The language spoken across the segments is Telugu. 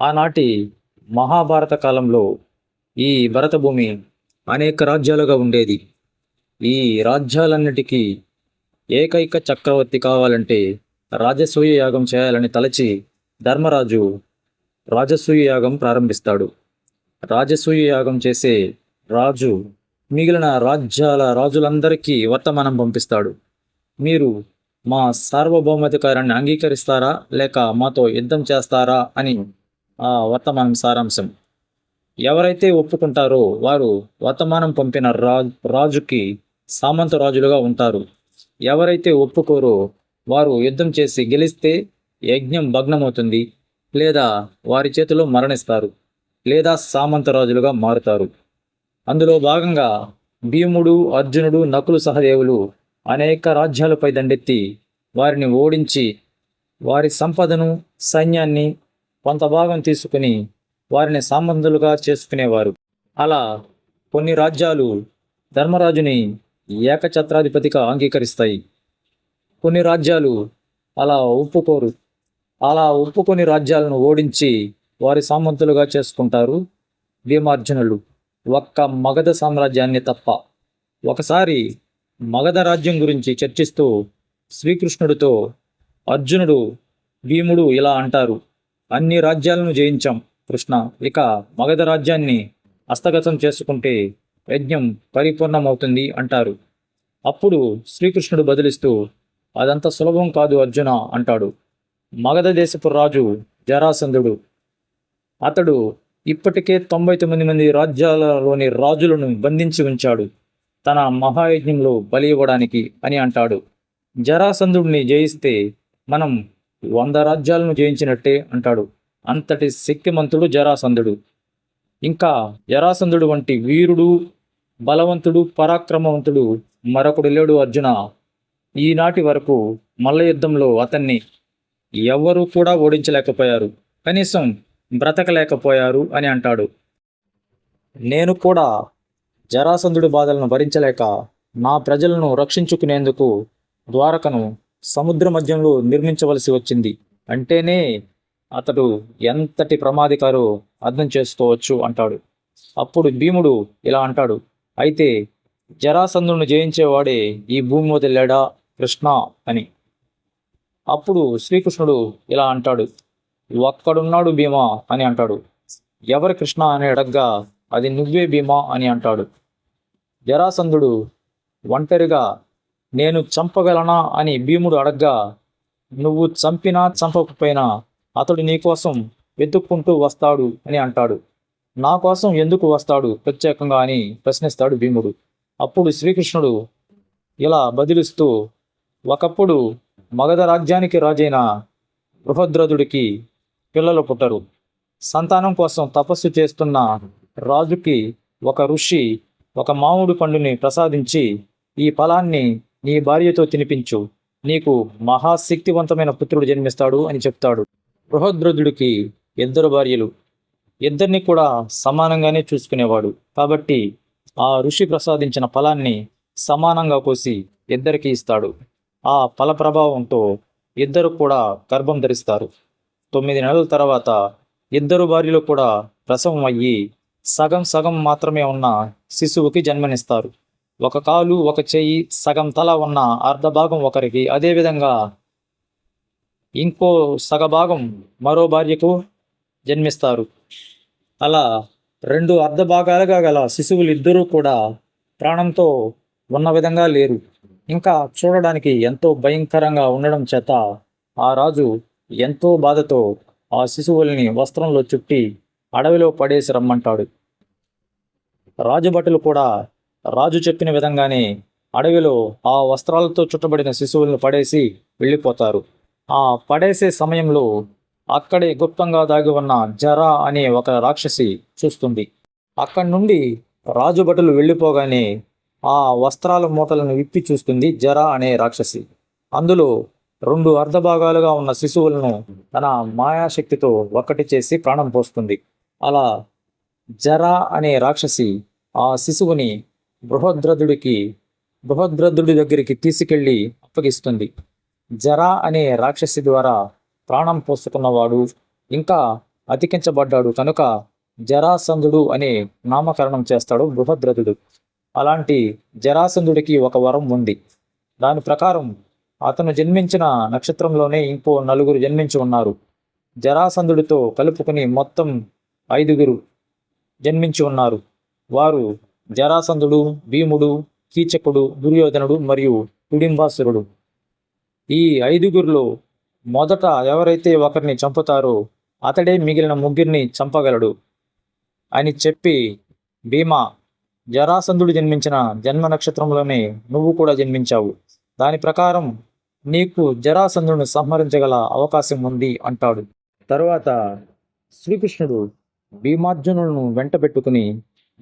ఆనాటి మహాభారత కాలంలో ఈ భరతభూమి అనేక రాజ్యాలుగా ఉండేది. ఈ రాజ్యాలన్నిటికీ ఏకైక చక్రవర్తి కావాలంటే రాజసూయ యాగం చేయాలని తలచి ధర్మరాజు రాజసూయ యాగం ప్రారంభిస్తాడు. రాజసూయ యాగం చేసే రాజు మిగిలిన రాజ్యాల రాజులందరికీ వర్తమానం పంపిస్తాడు. మీరు మా సార్వభౌమాధికారాన్ని అంగీకరిస్తారా లేక మాతో యుద్ధం చేస్తారా అని ఆ వర్తమానం సారాంశం. ఎవరైతే ఒప్పుకుంటారో వారు వర్తమానం పంపిన రాజుకి సామంత రాజులుగా ఉంటారు. ఎవరైతే ఒప్పుకోరో వారు యుద్ధం చేసి గెలిస్తే యజ్ఞం భగ్నమవుతుంది, లేదా వారి చేతిలో మరణిస్తారు, లేదా సామంత రాజులుగా మారుతారు. అందులో భాగంగా భీముడు, అర్జునుడు, నకులు, సహదేవులు అనేక రాజ్యాలపై దండెత్తి వారిని ఓడించి వారి సంపదను, సైన్యాన్ని కొంత భాగం తీసుకుని వారిని సామంతులుగా చేసుకునేవారు. అలా కొన్ని రాజ్యాలు ధర్మరాజుని ఏకఛత్రాధిపతిగా అంగీకరిస్తాయి. కొన్ని రాజ్యాలు అలా ఒప్పుకోరు. అలా ఒప్పుకొని రాజ్యాలను ఓడించి వారి సామంతులుగా చేసుకుంటారు భీమార్జునులు, ఒక్క మగధ సామ్రాజ్యాన్ని తప్ప. ఒకసారి మగధ రాజ్యం గురించి చర్చిస్తూ శ్రీకృష్ణుడితో అర్జునుడు, భీముడు ఇలా అంటారు: అన్ని రాజ్యాలను జయించాం కృష్ణ, ఇక మగధ రాజ్యాన్ని హస్తగతం చేసుకుంటే యజ్ఞం పరిపూర్ణమవుతుంది అంటారు. అప్పుడు శ్రీకృష్ణుడు బదిలిస్తూ, అదంత సులభం కాదు అర్జున అంటాడు. మగధ దేశపు రాజు జరాసంధుడు. అతడు ఇప్పటికే 99 మంది రాజ్యాలలోని రాజులను బంధించి ఉంచాడు తన మహాయజ్ఞంలో బలి ఇవ్వడానికి అని అంటాడు. జరాసంధుడిని జయిస్తే మనం 100 రాజ్యాలను జయించినట్టే అంటాడు. అంతటి శక్తిమంతుడు జరాసంధుడు. ఇంకా జరాసంధుడు వంటి వీరుడు, బలవంతుడు, పరాక్రమవంతుడు మరొకడు లేడు అర్జున. ఈనాటి వరకు మల్ల యుద్ధంలో అతన్ని ఎవ్వరూ కూడా ఓడించలేకపోయారు, కనీసం బ్రతకలేకపోయారు అని అంటాడు. నేను కూడా జరాసంధుడి బాధలను భరించలేక నా ప్రజలను రక్షించుకునేందుకు ద్వారకను సముద్ర మధ్యంలో నిర్మించవలసి వచ్చింది అంటేనే అతడు ఎంతటి ప్రమాదికారో అర్థం చేసుకోవచ్చు అంటాడు. అప్పుడు భీముడు ఇలా అంటాడు: అయితే జరాసంధుడిని జయించేవాడే ఈ భూమి వదిలేడా కృష్ణ అని. అప్పుడు శ్రీకృష్ణుడు ఇలా అంటాడు: ఒక్కడున్నాడు భీమా అని అంటాడు. ఎవరి కృష్ణ అని అడగ్గా అది నువ్వే భీమా అని అంటాడు. జరాసంధుడు ఒంటరిగా నేను చంపగలనా అని భీముడు అడగ్గా, నువ్వు చంపినా చంపకపోయినా అతడు నీకోసం వెతుక్కుంటూ వస్తాడు అని అంటాడు. నా కోసం ఎందుకు వస్తాడు ప్రత్యేకంగా అని ప్రశ్నిస్తాడు భీముడు. అప్పుడు శ్రీకృష్ణుడు ఇలా బదిలిస్తూ, ఒకప్పుడు మగధ రాజ్యానికి రాజైన బృహద్రథుడికి పిల్లలు పుట్టరు. సంతానం కోసం తపస్సు చేస్తున్న రాజుకి ఒక ఋషి ఒక మామిడి పండుని ప్రసాదించి, ఈ ఫలాన్ని నీ భార్యతో తినిపించు, నీకు మహాశక్తివంతమైన పుత్రుడు జన్మిస్తాడు అని చెప్తాడు. బృహద్రథుడికి 2 భార్యలు, ఇద్దరిని కూడా సమానంగానే చూసుకునేవాడు. కాబట్టి ఆ ఋషి ప్రసాదించిన ఫలాన్ని సమానంగా కోసి ఇద్దరికి ఇస్తాడు. ఆ ఫల ప్రభావంతో ఇద్దరు కూడా గర్భం ధరిస్తారు. 9 నెలల తర్వాత 2 భార్యలు కూడా ప్రసవం అయ్యి సగం సగం మాత్రమే ఉన్న శిశువుకి జన్మనిస్తారు. ఒక కాలు, ఒక చెయ్యి, సగం తల ఉన్న అర్ధభాగం ఒకరికి, అదేవిధంగా ఇంకో సగభాగం మరో భార్యకు జన్మిస్తారు. అలా 2 అర్ధభాగాలుగా గల శిశువులు ఇద్దరూ కూడా ప్రాణంతో ఉన్న విధంగా లేరు. ఇంకా చూడడానికి ఎంతో భయంకరంగా ఉండడం చేత ఆ రాజు ఎంతో బాధతో ఆ శిశువుల్ని వస్త్రంలో చుట్టి అడవిలో పడేసి రమ్మంటాడు. రాజభటులు కూడా రాజు చెప్పిన విధంగానే అడవిలో ఆ వస్త్రాలతో చుట్టబడిన శిశువులను పడేసి వెళ్ళిపోతారు. ఆ పడేసే సమయంలో అక్కడే గుప్తంగా దాగి ఉన్న జరా అనే ఒక రాక్షసి చూస్తుంది. అక్కడి నుండి రాజుభటులు వెళ్ళిపోగానే ఆ వస్త్రాల మూటలను విప్పి చూస్తుంది జరా అనే రాక్షసి. అందులో 2 అర్ధభాగాలుగా ఉన్న శిశువులను తన మాయాశక్తితో ఒక్కటి చేసి ప్రాణం పోస్తుంది. అలా జరా అనే రాక్షసి ఆ శిశువుని బృహద్రథుడి దగ్గరికి తీసుకెళ్లి అప్పగిస్తుంది. జరా అనే రాక్షసి ద్వారా ప్రాణం పోసుకున్నవాడు, ఇంకా అతికించబడ్డాడు కనుక జరాసంధుడు అనే నామకరణం చేస్తాడు బృహద్రథుడు. అలాంటి జరాసంధుడికి ఒక వరం ఉంది. దాని ప్రకారం అతను జన్మించిన నక్షత్రంలోనే ఇంకో 4 జన్మించి ఉన్నారు. జరాసంధుడితో కలుపుకుని మొత్తం 5 జన్మించి ఉన్నారు. వారు జరాసంధుడు, భీముడు, కీచకుడు, దుర్యోధనుడు మరియు హిడింబాసురుడు. ఈ 5గురిలో మొదట ఎవరైతే ఒకరిని చంపుతారో అతడే మిగిలిన 3 చంపగలడు అని చెప్పి భీమా, జరాసంధుడు జన్మించిన జన్మ నక్షత్రంలోనే నువ్వు కూడా జన్మించావు. దాని ప్రకారం నీకు జరాసంధుడిని సంహరించగల అవకాశం ఉంది అంటాడు. తరువాత శ్రీకృష్ణుడు భీమార్జునులను వెంటబెట్టుకుని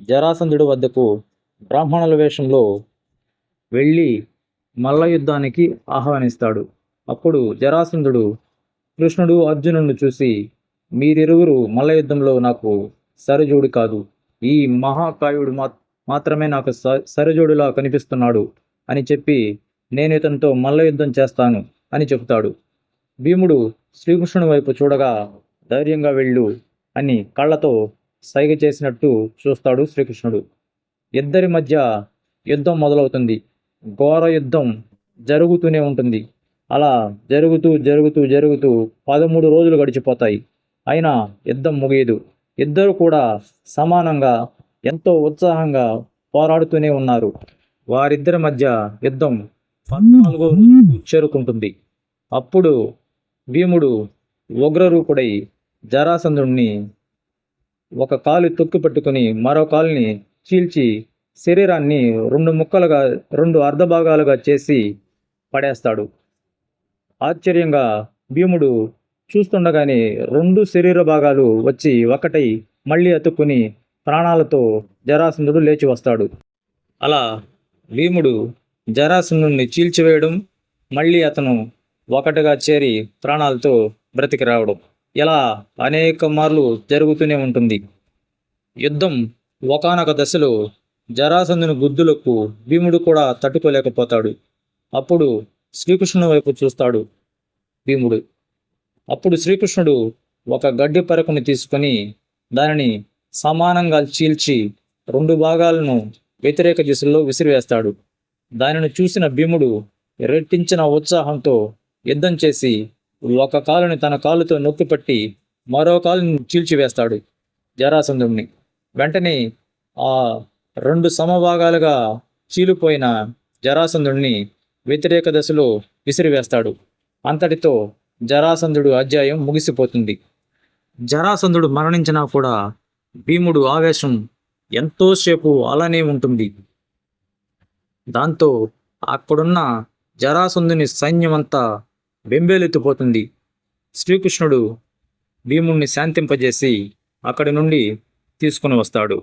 జరాసంధుడి వద్దకు బ్రాహ్మణుల వేషంలో వెళ్ళి మల్ల యుద్ధానికి ఆహ్వానిస్తాడు. అప్పుడు జరాసంధుడు కృష్ణుడు అర్జునుడిని చూసి, మీరిరువురు మల్ల యుద్ధంలో నాకు సరిజోడి కాదు. ఈ మహాకాయుడు మాత్రమే నాకు సరిజోడిలా కనిపిస్తున్నాడు అని చెప్పి నేను ఇతనితో మల్ల యుద్ధం చేస్తాను అని చెబుతాడు. భీముడు శ్రీకృష్ణుని వైపు చూడగా ధైర్యంగా వెళ్ళు అని కళ్ళతో సైగ చేసినట్టు చూస్తాడు శ్రీకృష్ణుడు. ఇద్దరి మధ్య యుద్ధం మొదలవుతుంది. ఘోర యుద్ధం జరుగుతూనే ఉంటుంది. అలా జరుగుతూ జరుగుతూ జరుగుతూ 13 రోజులు గడిచిపోతాయి. అయినా యుద్ధం ముగియదు. ఇద్దరు కూడా సమానంగా ఎంతో ఉత్సాహంగా పోరాడుతూనే ఉన్నారు. వారిద్దరి మధ్య యుద్ధం 14వ రోజుకు చేరుకుంటుంది. అప్పుడు భీముడు ఉగ్రరూపుడై జరాసంధుడిని ఒక కాలు తొక్కి పట్టుకుని మరో కాలుని చీల్చి శరీరాన్ని 2 అర్ధభాగాలుగా చేసి పడేస్తాడు. ఆశ్చర్యంగా భీముడు చూస్తుండగానే 2 శరీర భాగాలు వచ్చి ఒకటై మళ్ళీ అతుక్కుని ప్రాణాలతో జరాసంధుడు లేచి వస్తాడు. అలా భీముడు జరాసంధుడిని చీల్చివేయడం, మళ్ళీ అతను ఒకటిగా చేరి ప్రాణాలతో బ్రతికి రావడం, ఇలా అనేక మార్లు జరుగుతూనే ఉంటుంది. యుద్ధం ఒకానొక దశలో జరాసంధుని గుద్దులకు భీముడు కూడా తట్టుకోలేకపోతాడు. అప్పుడు శ్రీకృష్ణుని వైపు చూస్తాడు భీముడు. అప్పుడు శ్రీకృష్ణుడు ఒక గడ్డి పరకుని తీసుకొని దానిని సమానంగా చీల్చి 2 భాగాలను వ్యతిరేక దిశల్లో విసిరివేస్తాడు. దానిని చూసిన భీముడు రెట్టించిన ఉత్సాహంతో యుద్ధం చేసి ఒక కాలుని తన కాలుతో నొక్కిపట్టి మరో కాలుని చీల్చివేస్తాడు జరాసంధుడిని. వెంటనే ఆ 2 సమభాగాలుగా చీలిపోయిన జరాసంధుడిని వ్యతిరేక దశలో విసిరివేస్తాడు. అంతటితో జరాసంధుడు అధ్యాయం ముగిసిపోతుంది. జరాసంధుడు మరణించినా కూడా భీముడు ఆవేశం ఎంతోసేపు అలానే ఉంటుంది. దాంతో అక్కడున్న జరాసంధుని సైన్యమంతా బెంబేలెత్తిపోతుంది. శ్రీకృష్ణుడు భీముణ్ణి శాంతింపజేసి అక్కడి నుండి తీసుకుని వస్తాడు.